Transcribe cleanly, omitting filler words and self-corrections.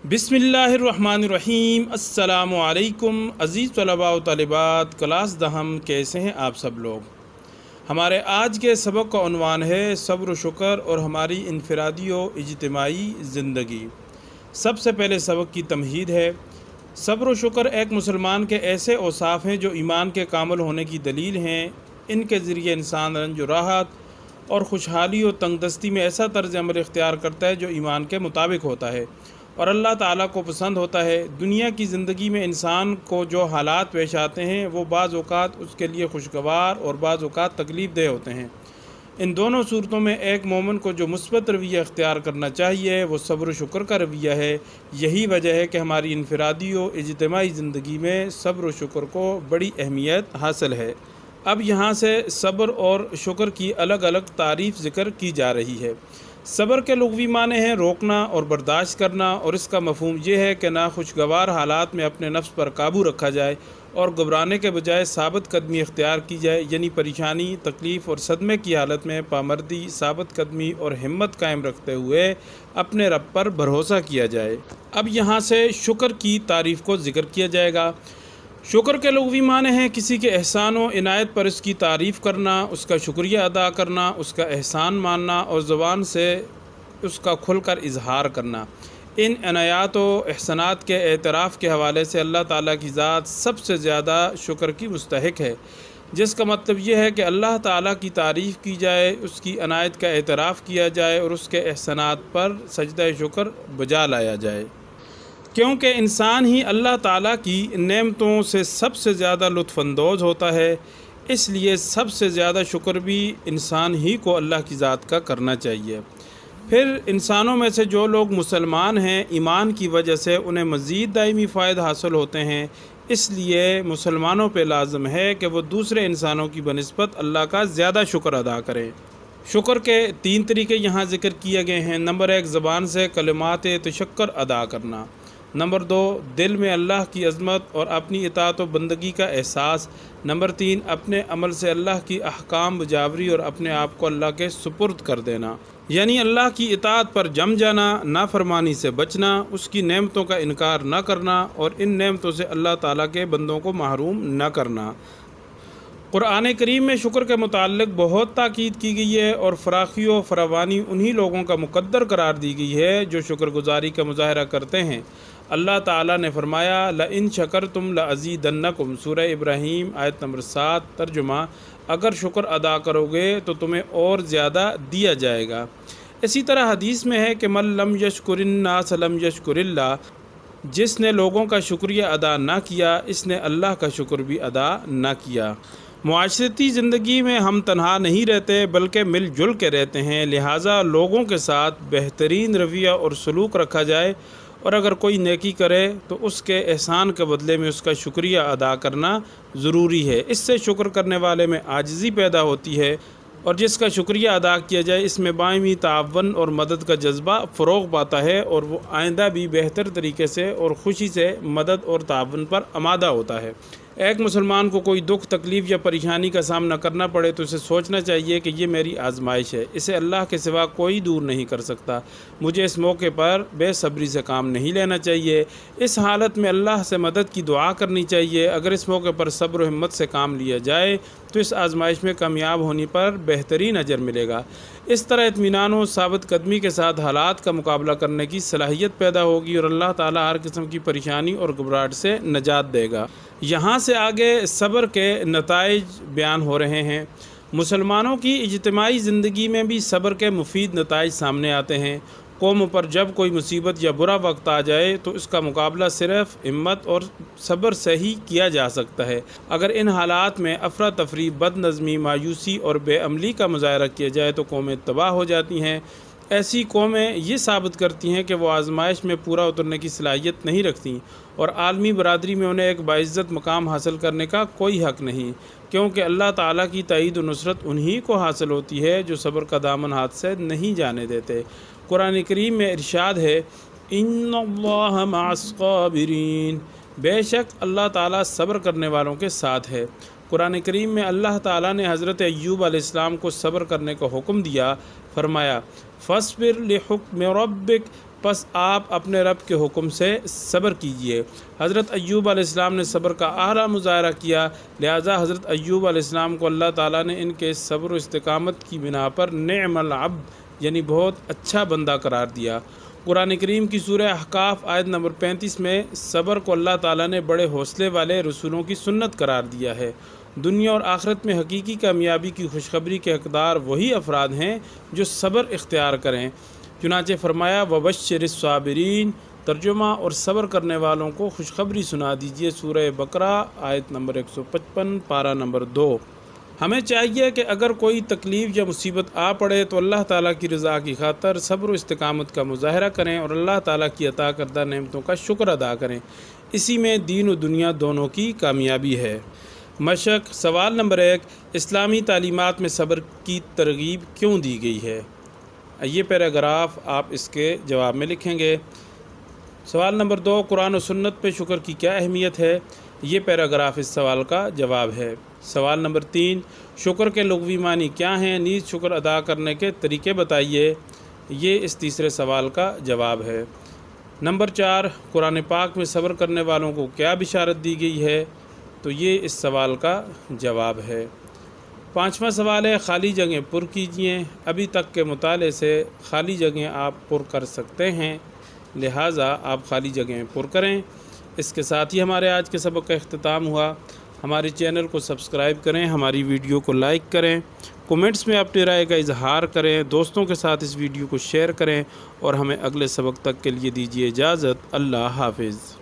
بسم اللہ الرحمن الرحیم۔ السلام علیکم عزیز طلباء و طالبات، کلاس دہم، کیسے ہیں آپ سب لوگ؟ ہمارے آج کے سبق کا عنوان ہے صبر و شکر اور ہماری انفرادی و اجتماعی زندگی۔ سب سے پہلے سبق کی تمہید ہے۔ صبر و شکر ایک مسلمان کے ایسے اوصاف ہیں جو ایمان کے کامل ہونے کی دلیل ہیں۔ ان کے ذریعے انسان رنج و راحت اور خوشحالی و تنگ دستی میں ایسا طرز عمل اختیار کرتا ہے جو ایمان کے مطابق ہوتا ہے اور اللہ تعالیٰ کو پسند ہوتا ہے۔ دنیا کی زندگی میں انسان کو جو حالات پیش آتے ہیں وہ بعض اوقات اس کے لیے خوشگوار اور بعض اوقات تکلیف دہ ہوتے ہیں۔ ان دونوں صورتوں میں ایک مومن کو جو مثبت رویہ اختیار کرنا چاہیے وہ صبر و شکر کا رویہ ہے۔ یہی وجہ ہے کہ ہماری انفرادی و اجتماعی زندگی میں صبر و شکر کو بڑی اہمیت حاصل ہے۔ اب یہاں سے صبر اور شکر کی الگ الگ تعریف ذکر کی جا رہی ہے۔ صبر کے لغوی معنی ہیں روکنا اور برداشت کرنا، اور اس کا مفہوم یہ ہے کہ ناخوشگوار حالات میں اپنے نفس پر قابو رکھا جائے اور گھبرانے کے بجائے ثابت قدمی اختیار کی جائے، یعنی پریشانی، تکلیف اور صدمے کی حالت میں پامردی، ثابت قدمی اور ہمت قائم رکھتے ہوئے اپنے رب پر بھروسہ کیا جائے۔ اب یہاں سے شکر کی تعریف کو ذکر کیا جائے گا۔ شکر کے لغوی معنی ہیں کسی کے احسان و عنایت پر اس کی تعریف کرنا، اس کا شکریہ ادا کرنا، اس کا احسان ماننا اور زبان سے اس کا کھل کر اظہار کرنا۔ ان عنایات و احسانات کے اعتراف کے حوالے سے اللہ تعالیٰ کی ذات سب سے زیادہ شکر کی مستحق ہے، جس کا مطلب یہ ہے کہ اللہ تعالیٰ کی تعریف کی جائے، اس کی عنایت کا اعتراف کیا جائے اور اس کے احسانات پر سجدہ شکر بجا لایا جائے، کیونکہ انسان ہی اللہ تعالیٰ کی نعمتوں سے سب سے زیادہ لطف اندوز ہوتا ہے۔ اس لیے سب سے زیادہ شکر بھی انسان ہی کو اللہ کی ذات کا کرنا چاہیے۔ پھر انسانوں میں سے جو لوگ مسلمان ہیں، ایمان کی وجہ سے انہیں مزید دائمی فائدہ حاصل ہوتے ہیں، اس لیے مسلمانوں پہ لازم ہے کہ وہ دوسرے انسانوں کی بنسبت اللہ کا زیادہ شکر ادا کریں۔ شکر کے 3 طریقے یہاں ذکر کیے گئے ہیں۔ نمبر 1، زبان سے کلمات تشکر ادا کرنا۔ نمبر 2، دل میں اللہ کی عظمت اور اپنی اطاعت و بندگی کا احساس۔ نمبر 3، اپنے عمل سے اللہ کی احکام بجاوری اور اپنے آپ کو اللہ کے سپرد کر دینا، یعنی اللہ کی اطاعت پر جم جانا، نافرمانی سے بچنا، اس کی نعمتوں کا انکار نہ کرنا اور ان نعمتوں سے اللہ تعالیٰ کے بندوں کو محروم نہ کرنا۔ قرآن کریم میں شکر کے متعلق بہت تاکید کی گئی ہے اور فراخی و فراوانی انہی لوگوں کا مقدر قرار دی گئی ہے جو شکر گزاری کا مظاہرہ کرتے ہیں۔ اللہ تعالیٰ نے فرمایا لَإِن شَكَرْتُمْ لَأَزِيدَنَّكُمْ، سورہ ابراہیم آیت نمبر 7۔ ترجمہ، اگر شکر ادا کرو گے تو تمہیں اور زیادہ دیا جائے گا۔ اسی طرح حدیث میں ہے کہ مَن لَمْ يَشْكُرِ النَّاسَ لَمْ يَشْكُرِ اللَّهَ، جس نے لوگوں کا شکریہ ادا نہ کیا اس نے اللہ کا شکر بھی ادا نہ کیا۔ معاشرتی زندگی میں ہم تنہا نہیں رہتے بلکہ مل جل کے رہتے ہیں، لہٰذا لوگوں کے ساتھ بہترین رویہ اور سلوک رکھا جائے، اور اگر کوئی نیکی کرے تو اس کے احسان کے بدلے میں اس کا شکریہ ادا کرنا ضروری ہے۔ اس سے شکر کرنے والے میں عاجزی پیدا ہوتی ہے، اور جس کا شکریہ ادا کیا جائے اس میں باہمی تعاون اور مدد کا جذبہ فروغ پاتا ہے، اور وہ آئندہ بھی بہتر طریقے سے اور خوشی سے مدد اور تعاون پر آمادہ ہوتا ہے۔ ایک مسلمان کو کوئی دکھ، تکلیف یا پریشانی کا سامنا کرنا پڑے تو اسے سوچنا چاہیے کہ یہ میری آزمائش ہے، اسے اللہ کے سوا کوئی دور نہیں کر سکتا، مجھے اس موقع پر بے صبری سے کام نہیں لینا چاہیے، اس حالت میں اللہ سے مدد کی دعا کرنی چاہیے۔ اگر اس موقع پر صبر و ہمت سے کام لیا جائے تو اس آزمائش میں کامیاب ہونے پر بہترین اجر ملے گا۔ اس طرح اطمینان و ثابت قدمی کے ساتھ حالات کا مقابلہ کرنے کی صلاحیت پیدا ہوگی اور اللہ تعالیٰ ہر قسم کی پریشانی اور گھبراہٹ سے نجات دے گا۔ یہاں سے آگے صبر کے نتائج بیان ہو رہے ہیں۔ مسلمانوں کی اجتماعی زندگی میں بھی صبر کے مفید نتائج سامنے آتے ہیں۔ قوم پر جب کوئی مصیبت یا برا وقت آ جائے تو اس کا مقابلہ صرف ہمت اور صبر سے ہی کیا جا سکتا ہے۔ اگر ان حالات میں افراتفری، بد نظمی، مایوسی اور بے عملی کا مظاہرہ کیا جائے تو قومیں تباہ ہو جاتی ہیں۔ ایسی قومیں یہ ثابت کرتی ہیں کہ وہ آزمائش میں پورا اترنے کی صلاحیت نہیں رکھتیں، اور عالمی برادری میں انہیں ایک باعزت مقام حاصل کرنے کا کوئی حق نہیں، کیونکہ اللہ تعالیٰ کی تائید و نصرت انہی کو حاصل ہوتی ہے جو صبر کا دامن ہاتھ سے نہیں جانے دیتے۔ قرآن کریم میں ارشاد ہے ان اللہ مع الصابرین، بے شک اللہ تعالیٰ صبر کرنے والوں کے ساتھ ہے۔ قرآن کریم میں اللہ تعالیٰ نے حضرت ایوب علیہ السلام کو صبر کرنے کا حکم دیا، فرمایا فَاصْبِرْ لِحُکْمِ رَبِّكَ پس آپ اپنے رب کے حکم سے صبر کیجئے۔ حضرت ایوب علیہ السلام نے صبر کا اعلیٰ مظاہرہ کیا، لہٰذا حضرت ایوب علیہ السلام کو اللہ تعالیٰ نے ان کے صبر و استقامت کی بنا پر نعم العبد یعنی بہت اچھا بندہ قرار دیا۔ قرآن کریم کی سورہ احقاف آیت نمبر 35 میں صبر کو اللہ تعالیٰ نے بڑے حوصلے والے رسولوں کی سنت قرار دیا ہے۔ دنیا اور آخرت میں حقیقی کامیابی کی خوشخبری کے حقدار وہی افراد ہیں جو صبر اختیار کریں۔ چنانچہ فرمایا وَبَشِّرِ الصَّابِرِينَ، ترجمہ اور صبر کرنے والوں کو خوشخبری سنا دیجیے، سورہ بقرہ آیت نمبر 155 پارہ نمبر 2۔ ہمیں چاہیے کہ اگر کوئی تکلیف یا مصیبت آ پڑے تو اللہ تعالیٰ کی رضا کی خاطر صبر و استقامت کا مظاہرہ کریں اور اللہ تعالیٰ کی عطا کردہ نعمتوں کا شکر ادا کریں، اسی میں دین و دنیا دونوں کی کامیابی ہے۔ مشق سوال نمبر 1، اسلامی تعلیمات میں صبر کی ترغیب کیوں دی گئی ہے؟ یہ پیراگراف آپ اس کے جواب میں لکھیں گے۔ سوال نمبر 2، قرآن و سنت پہ شکر کی کیا اہمیت ہے؟ یہ پیراگراف اس سوال کا جواب ہے۔ سوال نمبر 3، شکر کے لغوی معنی کیا ہیں؟ نیز شکر ادا کرنے کے طریقے بتائیے۔ یہ اس تیسرے سوال کا جواب ہے۔ نمبر 4، قرآن پاک میں صبر کرنے والوں کو کیا بشارت دی گئی ہے؟ تو یہ اس سوال کا جواب ہے۔ 5واں سوال ہے خالی جگہیں پر کیجئے۔ ابھی تک کے مطالعے سے خالی جگہیں آپ پر کر سکتے ہیں، لہٰذا آپ خالی جگہیں پر کریں۔ اس کے ساتھ ہی ہمارے آج کے سبق کا اختتام ہوا۔ ہمارے چینل کو سبسکرائب کریں، ہماری ویڈیو کو لائک کریں، کومنٹس میں اپنی رائے کا اظہار کریں، دوستوں کے ساتھ اس ویڈیو کو شیئر کریں اور ہمیں اگلے سبق تک کے لیے دیجیے اجازت۔ اللہ حافظ۔